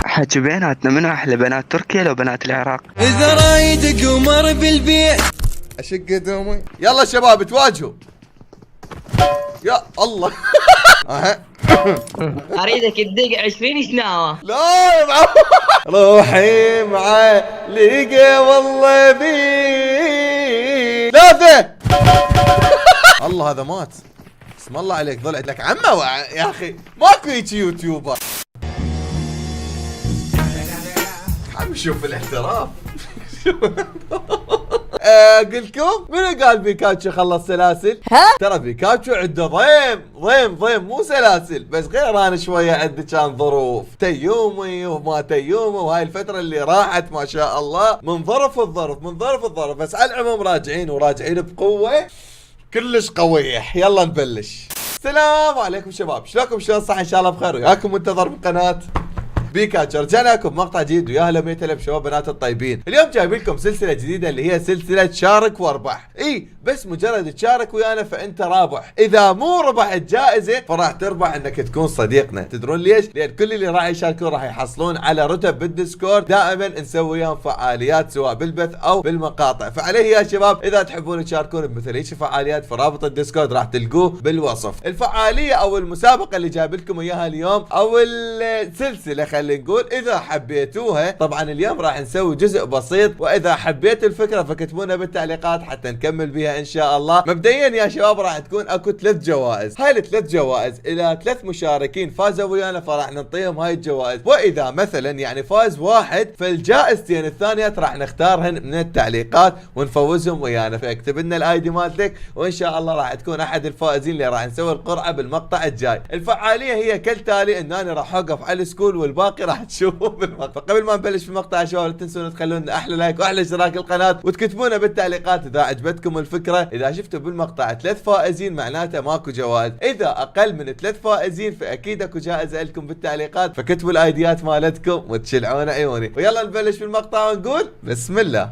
حكي بيناتنا منو احلى، بنات تركيا لو بنات العراق؟ اذا رايد قمر بالبيع اشق قدومي. يلا شباب تواجهوا. يا الله. اريدك تدق 20 شناوه. لا يا معود. روحي مع لقى والله بي ثلاثة. الله هذا مات. اسم الله عليك ضلعت لك عمه يا اخي ماكو هيك يوتيوبر. عم شوف الاحتراف. قلكم منو قال بيكاتشو خلص سلاسل؟ ترى بيكاتشو عنده ضيم مو سلاسل، بس غير انا شويه عندي كان ظروف تيومي وما تيومي، وهاي الفتره اللي راحت ما شاء الله من ظرف الظرف، بس على العموم وراجعين بقوه كلش قويه. يلا نبلش. السلام عليكم شباب، شلونكم؟ شلون صح؟ ان شاء الله بخير. وياكم منتظر من قناه بيكاتشو. رجعنا لكم بمقطع جديد ويا هلا ميتلب شباب بنات الطيبين. اليوم جايب لكم سلسله جديده اللي هي سلسله شارك واربح. بس مجرد تشارك ويانا فانت رابح، اذا مو ربح الجائزه فراح تربح انك تكون صديقنا. تدرون ليش؟ لان كل اللي راح يشاركون راح يحصلون على رتب بالديسكورد. دائما نسوي وياهم فعاليات سواء بالبث او بالمقاطع، فعليه يا شباب اذا تحبون تشاركون بمثل هيك فعاليات فرابط الديسكورد راح تلقوه بالوصف. الفعاليه او المسابقه اللي جايب لكم اياها اليوم او السلسله خلينا نقول، اذا حبيتوها طبعا اليوم راح نسوي جزء بسيط، واذا حبيت الفكره فكتبونا بالتعليقات حتى نكمل بيها ان شاء الله. مبدئيا يا شباب راح تكون اكو 3 جوائز. هاي ال3 جوائز الى 3 مشاركين فازوا ويانا فراح نعطيهم هاي الجوائز، واذا مثلا يعني فاز واحد فالجائزتين الثانيات راح نختارهن من التعليقات ونفوزهم ويانا. فاكتب لنا الاي دي مالتك وان شاء الله راح تكون احد الفائزين اللي راح نسوي القرعه بالمقطع الجاي. الفعاليه هي كالتالي، ان انا راح اوقف على السكول والباقي راح تشوفوه بالمقطع. فقبل ما نبلش في المقطع يا شباب لا تنسون تخلون احلى لايك واحلى اشتراك القناه، وتكتبونا بالتعليقات اذا عجبتكم الفكره. اذا شفتوا بالمقطع 3 فائزين معناته ماكو جوائز، اذا اقل من 3 فائزين فاكيد اكو جائزه لكم بالتعليقات. فكتبوا الايديات مالتكم وتشلعون عيوني. ويلا نبلش بالمقطع ونقول بسم الله.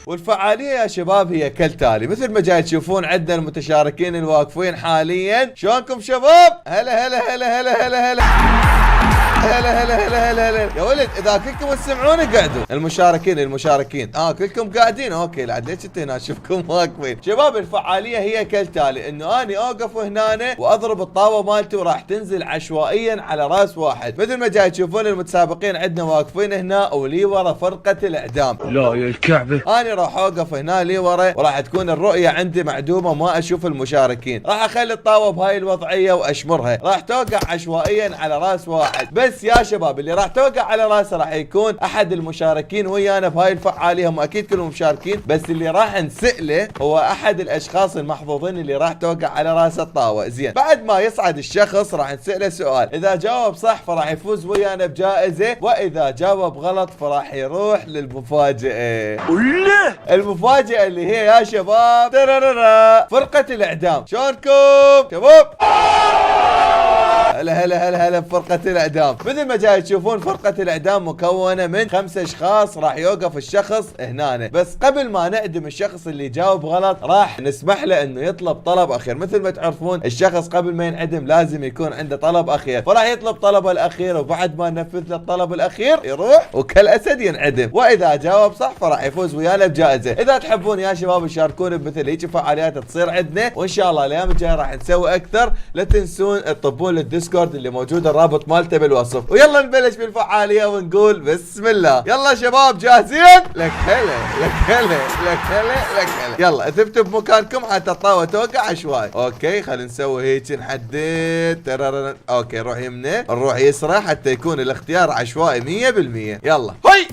والفعاليه يا شباب هي كالتالي، مثل ما جاي تشوفون عندنا المتشاركين الواقفين حاليا. شلونكم شباب؟ هلا هلا هلا هلا هلا هلا هلا هلا هلا هلا هلا يا ولد. اذا كلكم تسمعوني قعدوا. المشاركين كلكم قاعدين. اوكي لا ليش انت هنا اشوفكم واقفين. شباب الفعاليه هي كالتالي، انه اني اوقف هنا واضرب الطاوه مالتي وراح تنزل عشوائيا على راس واحد. مثل ما جاي تشوفون المتسابقين عندنا واقفين هنا ولي ورا فرقه الاعدام. لا يا الكعبه. اني راح اوقف هنا لي ورا وراح تكون الرؤيه عندي معدومه ما اشوف المشاركين. راح اخلي الطاوه بهاي الوضعيه واشمرها، راح توقع عشوائيا على راس واحد. بس يا شباب اللي راح توقع على راسه راح يكون احد المشاركين ويانا بهاي الفعاليه. هم اكيد كلهم مشاركين، بس اللي راح نسأله هو احد الاشخاص المحظوظين اللي راح توقع على راس الطاوه. زين بعد ما يصعد الشخص راح نسأله سؤال، اذا جاوب صح فراح يفوز ويانا بجائزه، واذا جاوب غلط فراح يروح للمفاجاه. المفاجاه اللي هي يا شباب فرقه الاعدام. شلونكم شباب؟ هلا بفرقة الإعدام. مثل ما جاي تشوفون فرقة الإعدام مكونة من 5 أشخاص. راح يوقف الشخص هنا، بس قبل ما نعدم الشخص اللي جاوب غلط راح نسمح له انه يطلب طلب اخير. مثل ما تعرفون الشخص قبل ما ينعدم لازم يكون عنده طلب اخير، فراح يطلب طلبه الاخير، وبعد ما ننفذ له الطلب الاخير يروح وكالاسد ينعدم. واذا جاوب صح فراح يفوز ويانا بجائزة. اذا تحبون يا شباب تشاركون بمثل هيك فعاليات تصير عندنا، وان شاء الله الايام الجايه راح نسوي اكثر. لا تنسون تطبون للديسكورد اللي موجود الرابط مالته بالوصف. ويلا نبلش بالفعاليه ونقول بسم الله. يلا شباب جاهزين؟ لك هلا. يلا اثبتوا بمكانكم حتى الطاوه توقع عشوائي. اوكي خلينا نسوي هيك نحدد. اوكي نروح يمنى نروح يسرى حتى يكون الاختيار عشوائي 100%. يلا هي.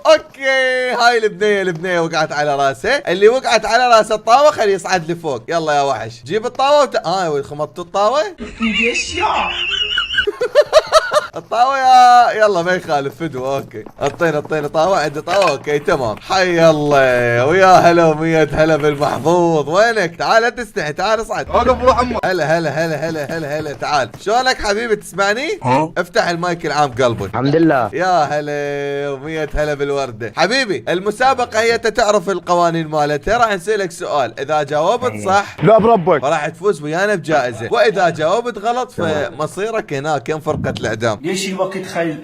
اوكي هاي البنيه وقعت على راسه. اللي وقعت على راس الطاوه خليه يصعد لفوق. يلا يا وحش جيب الطاوه خمطتوا الطاوه. الطاوة يلا ما يخالف فدوة. اوكي اعطينا طاوة، عندي طاوة. اوكي تمام. حي الله ويا هلا ومية هلا بالمحظوظ. وينك؟ تعال لا تستحي، تعال اصعد. اقف روح امك. هلا تعال. شلونك حبيبي تسمعني؟ افتح المايك العام قلبك. الحمد لله. يا هلا ومية هلا بالوردة. حبيبي المسابقة هي تعرف القوانين مالتها. راح نسألك سؤال، اذا جاوبت صح لا بربك فراح تفوز ويانا بجائزة، واذا جاوبت غلط فمصيرك هناك ينفرقة الاعدام. ليش الوقت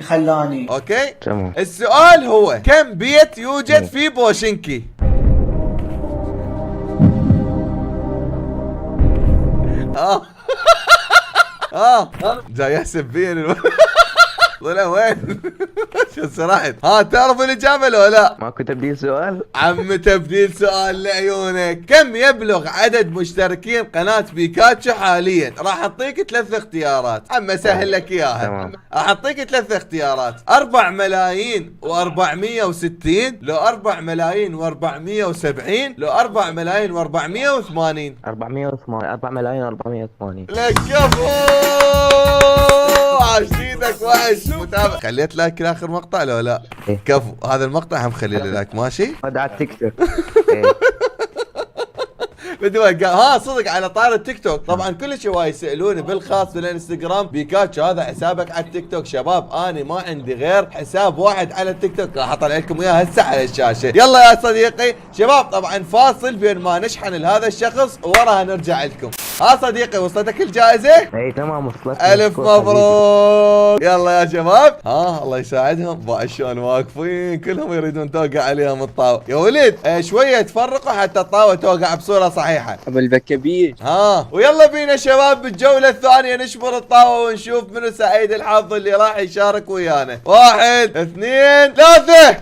خلاني؟ اوكي تمام. السؤال هو كم بيت يوجد في بوشنكي؟ جاي يحسب بين طلع وين؟ شو سرحت؟ تعرف الإجابة لو لا؟ ماكو تبديل سؤال؟ عم تبديل سؤال لعيونك. كم يبلغ عدد مشتركين قناة بيكاتشو حاليا؟ راح اعطيك 3 اختيارات، عم اسهل لك اياها. تمام. راح اعطيك 3 اختيارات، 4 ملايين و460، لو 4 ملايين و470، لو 4 ملايين و480. 480. 4 ملايين 480. لك كفو عاشتينك وحش متابع. خليت لايك لاخر مقطع لو لا؟ إيه. كفو هذا المقطع هم خلي لي لايك ماشي؟ هذا على التيك توك. صدق على طار التيك توك طبعا كل شيء وايد يسالوني بالخاص بالانستغرام بيكاتشو هذا حسابك على التيك توك. شباب انا ما عندي غير حساب واحد على التيك توك، راح اطلع لكم اياه هسه على الشاشه. يلا يا صديقي شباب طبعا فاصل بين ما نشحن لهذا الشخص وراها نرجع لكم. صديقي وصلتك الجائزه؟ اي تمام وصلت. الف مبروك. يلا يا شباب الله يساعدهم بقى شلون واقفين كلهم يريدون توقع عليهم الطاوه. يا ولد شويه تفرقوا حتى الطاوه توقع بصوره صحيحه. ابو البكبير. ويلا بينا شباب بالجوله الثانيه نشبر الطاوه ونشوف منو سعيد الحظ اللي راح يشارك ويانا. 1 2 3.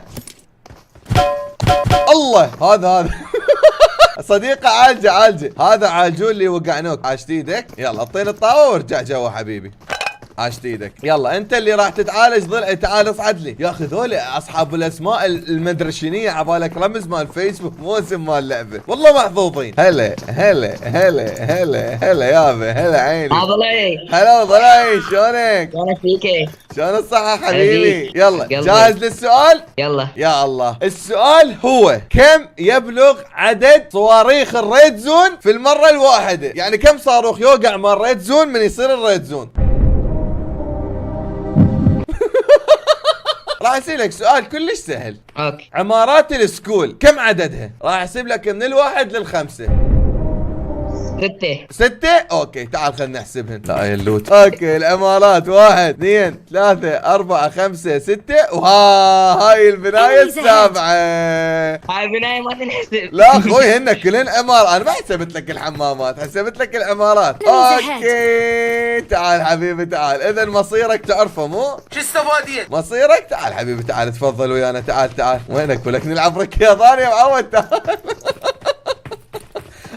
الله هذا صديقي عالجه هذا عالجون اللي وقعنوك. عاشت ايدك. يلا اعطيني الطاوه وارجع جوا حبيبي. عاشت ايدك. يلا انت اللي راح تتعالج ضلع. تعال اصعد لي يا اخي. ذول اصحاب الاسماء المدرشينيه عبالك رمز مال فيسبوك مو اسم مال لعبه. والله محظوظين. هلا يابا. هلا عيني. ضلعي. هلا ضلعي شلونك؟ شلونك فيك؟ شلون الصحة حبيبي؟ يلا قلبي. جاهز للسؤال؟ يلا. يا الله. السؤال هو كم يبلغ عدد صواريخ الريد زون في المرة الواحدة؟ يعني كم صاروخ يوقع مال الريد زون من يصير الريد زون؟ راح اسالك سؤال كلش سهل. اوكي. عمارات السكول كم عددها؟ راح احسب لك من 1 ل5. 6. اوكي تعال خلينا نحسبهن. لا يا اللوت. اوكي العمارات 1 2 3 4 5 6 هاي البناية السابعة. هاي البناية ما تنحسب. لا اخوي هن كلن عمار. انا ما حسبت لك الحمامات، حسبت لك العمارات. اوكي تعال حبيبي تعال. اذا مصيرك تعرفه مو؟ شو استفاديت؟ مصيرك تعال حبيبي تعال تفضل ويانا. تعال وينك؟ ولك نلعب ركيضان يا معود. تعال.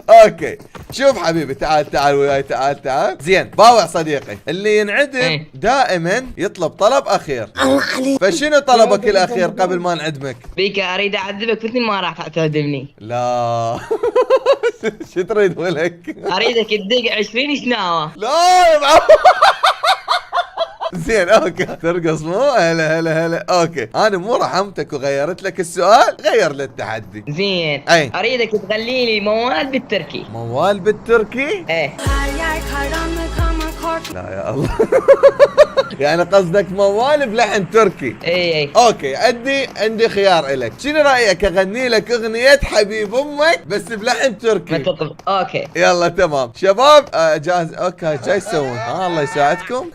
اوكي شوف حبيبي تعال وياي. تعال زين. باوع صديقي اللي ينعدم دائما يطلب طلب اخير. فشنو طلبك الاخير قبل ما نعدمك؟ بيك اريد اعذبك مثل ما راح تعذبني. لا شو تريد ولك؟ اريدك تدق 20 شناوه. لا يا معود. زين اوكي ترقص مو؟ هلا اوكي انا مو رحمتك وغيرت لك السؤال، غير للتحدي. زين اي اريدك تغلي لي موال بالتركي. موال بالتركي؟ ايه. لا يا الله. يعني قصدك موال بلحن تركي؟ اي اوكي عندي خيار الك. شنو رايك اغني لك اغنية حبيب امك بس بلحن تركي؟ اوكي يلا تمام شباب جاهز. اوكي جاي تسوون؟ الله يساعدكم.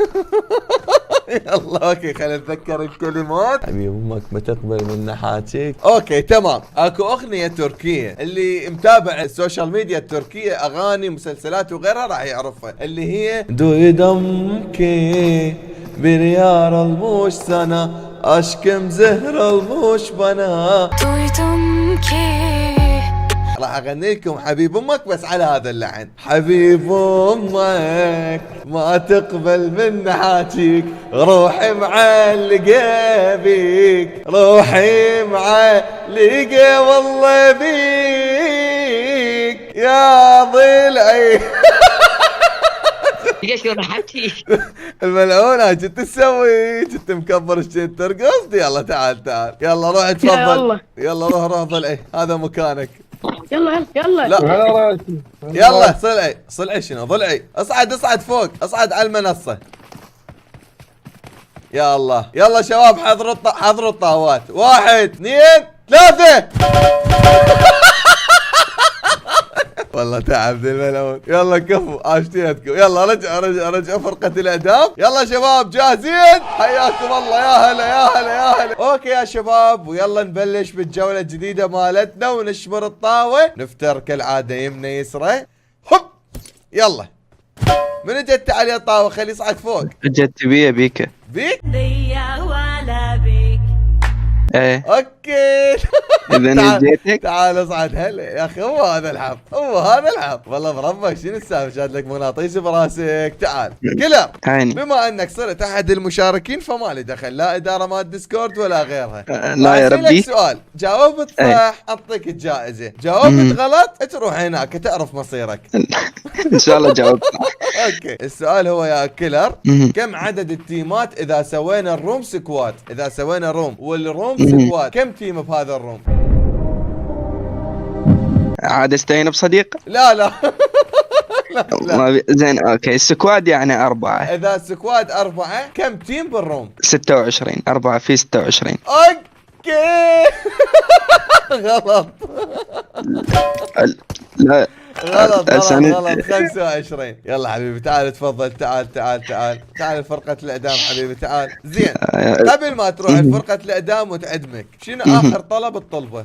يلا اوكي خلينا نتذكر الكلمات. حبيب امك ما تقبل من نحاتيك. اوكي تمام. اكو اغنيه تركيه اللي متابع السوشيال ميديا التركيه اغاني مسلسلات وغيرها راح يعرفها، اللي هي duydum بريار الموش سنة aşkım زهر الموش بنا. راح اغني لكم حبيب امك بس على هذا اللحن. حبيب امك ما تقبل من نحاكيك، روحي معلقه بيك، روحي معلقه والله بيك يا ضلعي. ليش شو راح ابكي؟ الملعونة كنت تسوي؟ كنت مكبر كنت ترقص؟ يلا تعال تعال، يلا روح تفضل. يلا روح ضلعي، هذا مكانك. يلا يلا لا يلا صلعي شنو ضلعي؟ اصعد فوق، اصعد على المنصة. يا الله، يلا شباب حضروا الطاوات. 1 2 3. والله تعب ذي الملعون. يلا كفو عاشتيتكم. يلا رجعوا فرقة الإعدام. يلا شباب جاهزين؟ حياكم الله. يا هلا. اوكي يا شباب، ويلا نبلش بالجولة الجديدة مالتنا ونشمر الطاوة. نفتر كالعادة يمنى يسرى. هب يلا. من جت علي الطاوة؟ خليه يصعد فوق. جت بيك ولا بيك. ايه اوكي. اذا جيتك تعال اصعد. هلا يا اخي، هو هذا الحظ. والله بربك شنو السالفه؟ شاد لك مغناطيس براسك. تعال كلر، بما انك صرت احد المشاركين فما لي دخل، لا اداره مال ديسكورد ولا غيرها. لا يا ربي. سؤال، جاوبت صح اعطيك الجائزه، جاوبت غلط تروح هناك تعرف مصيرك. ان شاء الله جاوبت. اوكي، السؤال هو يا كلر، كم عدد التيمات اذا سوينا الروم سكواد؟ اذا سوينا روم والروم سكواد، كم تيم بهذا الروم؟ عاد استعين بصديق؟ لا زين اوكي، السكواد يعني 4. اذا السكواد 4 كم تيم بالروم؟ 26. 4 في 26. اوكي. غلط. لا غلط 25. يلا حبيبي تعال تفضل. تعال فرقة الإعدام حبيبي تعال. زين، قبل ما تروح لفرقة الإعدام وتعدمك، شنو آخر طلب تطلبه؟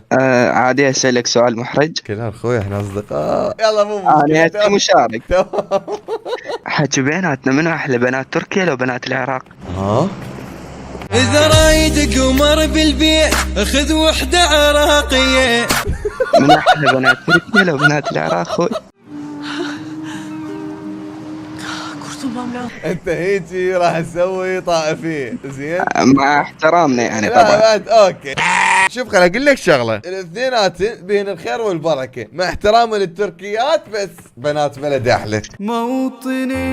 عادي اسألك سؤال محرج؟ كلها اخوي احنا اصدقاء. يلا مو مشكلة. انا مشارك. تمام. حكي بيناتنا منو احلى، بنات تركيا لو بنات العراق؟ ها؟ إذا رايد قمر بالبيت خذ وحدة عراقية. من احلى، بنات تركيا لو بنات العراق خوي؟ انت هيجي راح تسوي طائفية. زين مع احترامنا يعني طبعا. لا اوكي. شوف خل اقول لك شغله، الاثنينات بين الخير والبركه، مع احترامي للتركيات بس بنات بلد احلى. موطني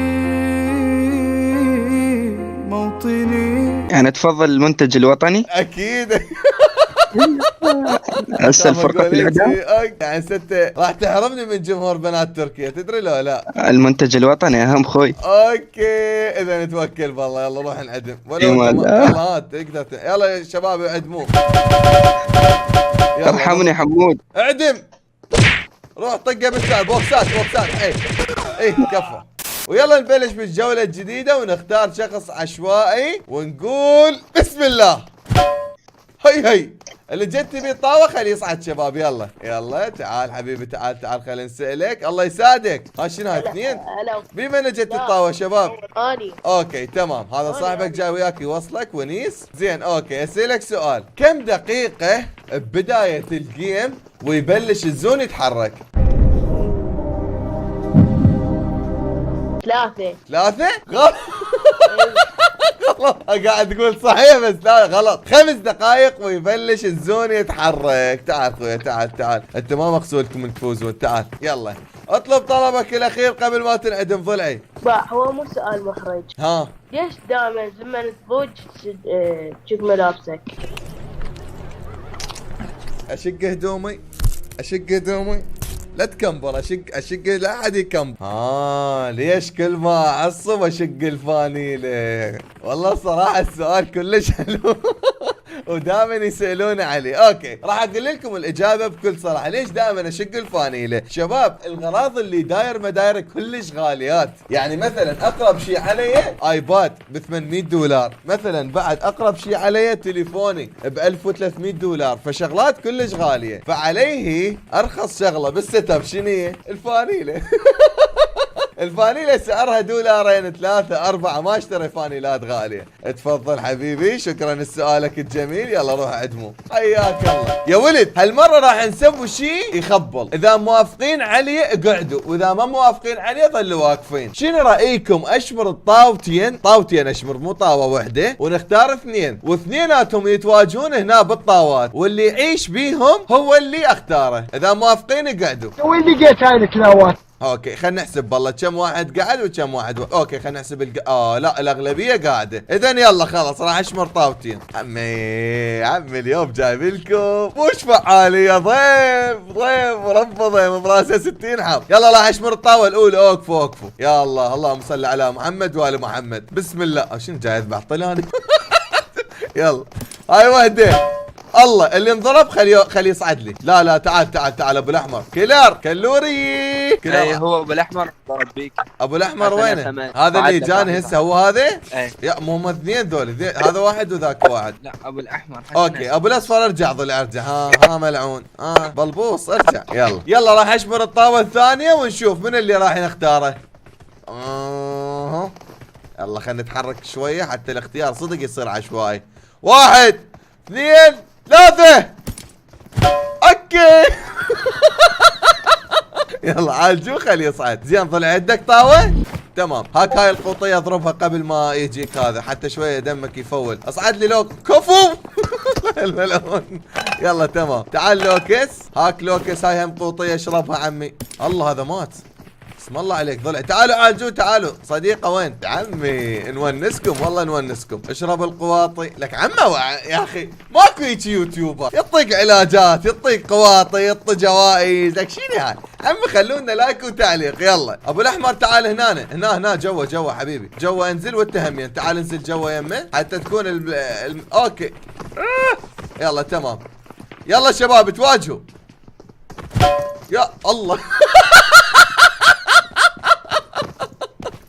يعني تفضل المنتج الوطني؟ اكيد. هسه الفرقة الإعدام يعني ست راح تحرمني من جمهور بنات تركيا، تدري لو لا؟ المنتج الوطني اهم خوي. اوكي اذا نتوكل بالله. يلا روح نعدم. يلا تقدر. يلا يا شباب اعدموه. ارحمني حمود. اعدم. روح طقه بالساعة. بوكسات. اي كفو. ويلا نبلش بالجولة الجديدة ونختار شخص عشوائي ونقول بسم الله. هي اللي جت بيه الطاوة خليه يصعد شباب. يلا تعال حبيبي تعال خلينا نسألك. الله يساعدك. ها شنو هاي 2؟ بمن جت الطاوة شباب؟ اني. اوكي تمام، هذا صاحبك جاي وياك يوصلك ونيس. زين اوكي، اسألك سؤال، كم دقيقة ببداية الجيم ويبلش الزون يتحرك؟ 3. غلط. قاعد تقول صحيح بس لا غلط. 5 دقائق ويبلش الزون يتحرك. تعال خويا تعال. انت ما مقصودكم ان تفوزون. تعال يلا اطلب طلبك الاخير قبل ما تنعدم ضلعي. هو مو سؤال محرج. ها، ليش دائما لما تفوز تشوف ملابسك؟ اشق هدومي. لا تكمبر. اشق لا احد يكمبر. ليش كل ما اعصب اشق الفانيله؟ والله صراحه السؤال كلش حلو. ودائما يسالون عليه. اوكي راح اقول لكم الاجابه بكل صراحه. ليش دائما اشق الفانيله؟ شباب الغراض اللي داير مداير كلش غاليات. يعني مثلا اقرب شيء علي ايباد ب $800 مثلا. بعد اقرب شيء علي تليفوني ب $1300. فشغلات كلش غاليه. فعليه ارخص شغله بالست اب شنو هي؟ الفانيله. الفانيلة سعرها $2 3 4. ما اشتري فانيلات غالية. تفضل حبيبي، شكرا لسؤالك الجميل. يلا روح عدمو. حياك الله يا ولد. هالمرة راح نسوي شيء يخبل. اذا موافقين عليه اقعدوا، واذا ما موافقين عليه ظلوا واقفين. شنو رأيكم اشمر الطاوتين؟ طاوتين اشمر مو طاوة وحدة، ونختار 2 واثنيناتهم يتواجهون هنا بالطاوات، واللي يعيش بيهم هو اللي اختاره. اذا موافقين اقعدوا. وين لقيت هاي الكلاوات؟ اوكي خلينا نحسب بالله كم واحد قاعد وكم واحد اوكي خلينا نحسب لا الاغلبيه قاعده. اذا يلا خلاص راح اشمر طاوتين. عمي اليوم جايب لكم مش فعاليه ضيف ورب ضيف براسه 60 حب. يلا راح اشمر الطاوله الاولى. اوقفوا يلا اللهم صل على محمد وال محمد. بسم الله. شنو جاي اذبح طلاني؟ يلا هاي وحده. الله اللي انضرب خليه يصعد لي. لا تعال ابو الاحمر كلوري اي هو ابو الاحمر ضرب بيك. ابو الاحمر وينه؟ هذا اللي جاني هسه هو هذا؟ اي يا مو هم اثنين ذول هذا واحد وذاك واحد. لا ابو الاحمر. اوكي ابو الاصفر ارجع ها ملعون. بلبوص ارجع. يلا راح اشمر الطاوله الثانيه ونشوف من اللي راح نختاره. يلا خلينا نتحرك شويه حتى الاختيار صدق يصير عشوائي. 1 2 3 اوكي. يلا عالجو خليه يصعد. زين طلع عندك طاوه؟ تمام. هاي القوطيه اضربها قبل ما يجيك هذا حتى شويه دمك يفول. اصعد لي لوك كفو. الملعون. يلا تمام. تعال لوكس. هاك لوكس هاي هم قوطيه اشربها عمي. الله هذا مات. بسم الله عليك ضلع. تعالوا عالجو تعالوا. صديقه وين؟ عمي نونسكم والله نونسكم. اشرب القواطي لك عمه يا اخي ماكو هيك يوتيوبر يعطيك علاجات يعطيك قواطي يعطي جوائز. لك شنو هاي؟ عمي خلونا لايك وتعليق. يلا ابو الاحمر تعال هنا جوا حبيبي جوا انزل وانت همين. تعال انزل جوا يمه حتى تكون اوكي. يلا تمام. يلا شباب تواجهوا. يا الله.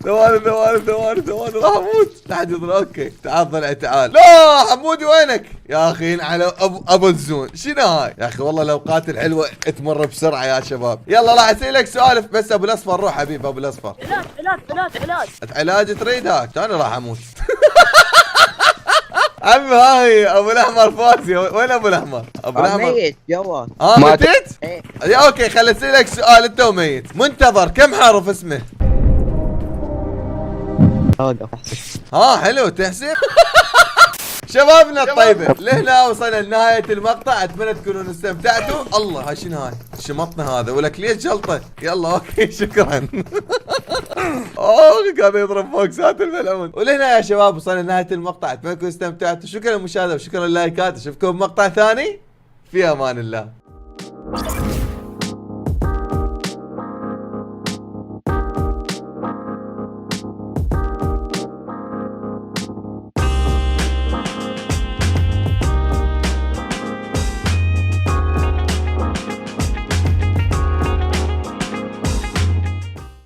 ثواني راح اموت. لا حد يضرب. اوكي تعال ضلع تعال. لا حمودي وينك يا اخي؟ على ابو الزون. شنو هاي يا اخي؟ والله الاوقات الحلوه تمر بسرعه يا شباب. يلا راح اسالك سؤال بس. ابو الاصفر روح حبيبي. ابو الاصفر علاج تريد؟ هاك انا راح اموت. عمي هاي ابو الاحمر فازي. وين ابو الاحمر؟ ابو الاحمر ميت جوا. متت؟ ايه اوكي خل اسالك سؤال. انت وميت منتظر كم حرف اسمه؟ حلو تحسب. شبابنا الطيبة لهنا وصلنا لنهاية المقطع. اتمنى تكونوا استمتعتوا. الله هاي شنو هاي؟ شمطنا هذا ولك ليش جلطة؟ يلا اوكي شكرا. قاعد يضرب فوق سات الملعون. ولهنا يا شباب وصلنا لنهاية المقطع. اتمنى تكونوا استمتعتوا. شكرا للمشاهدة وشكرا لللايكات. اشوفكم بمقطع ثاني في امان الله.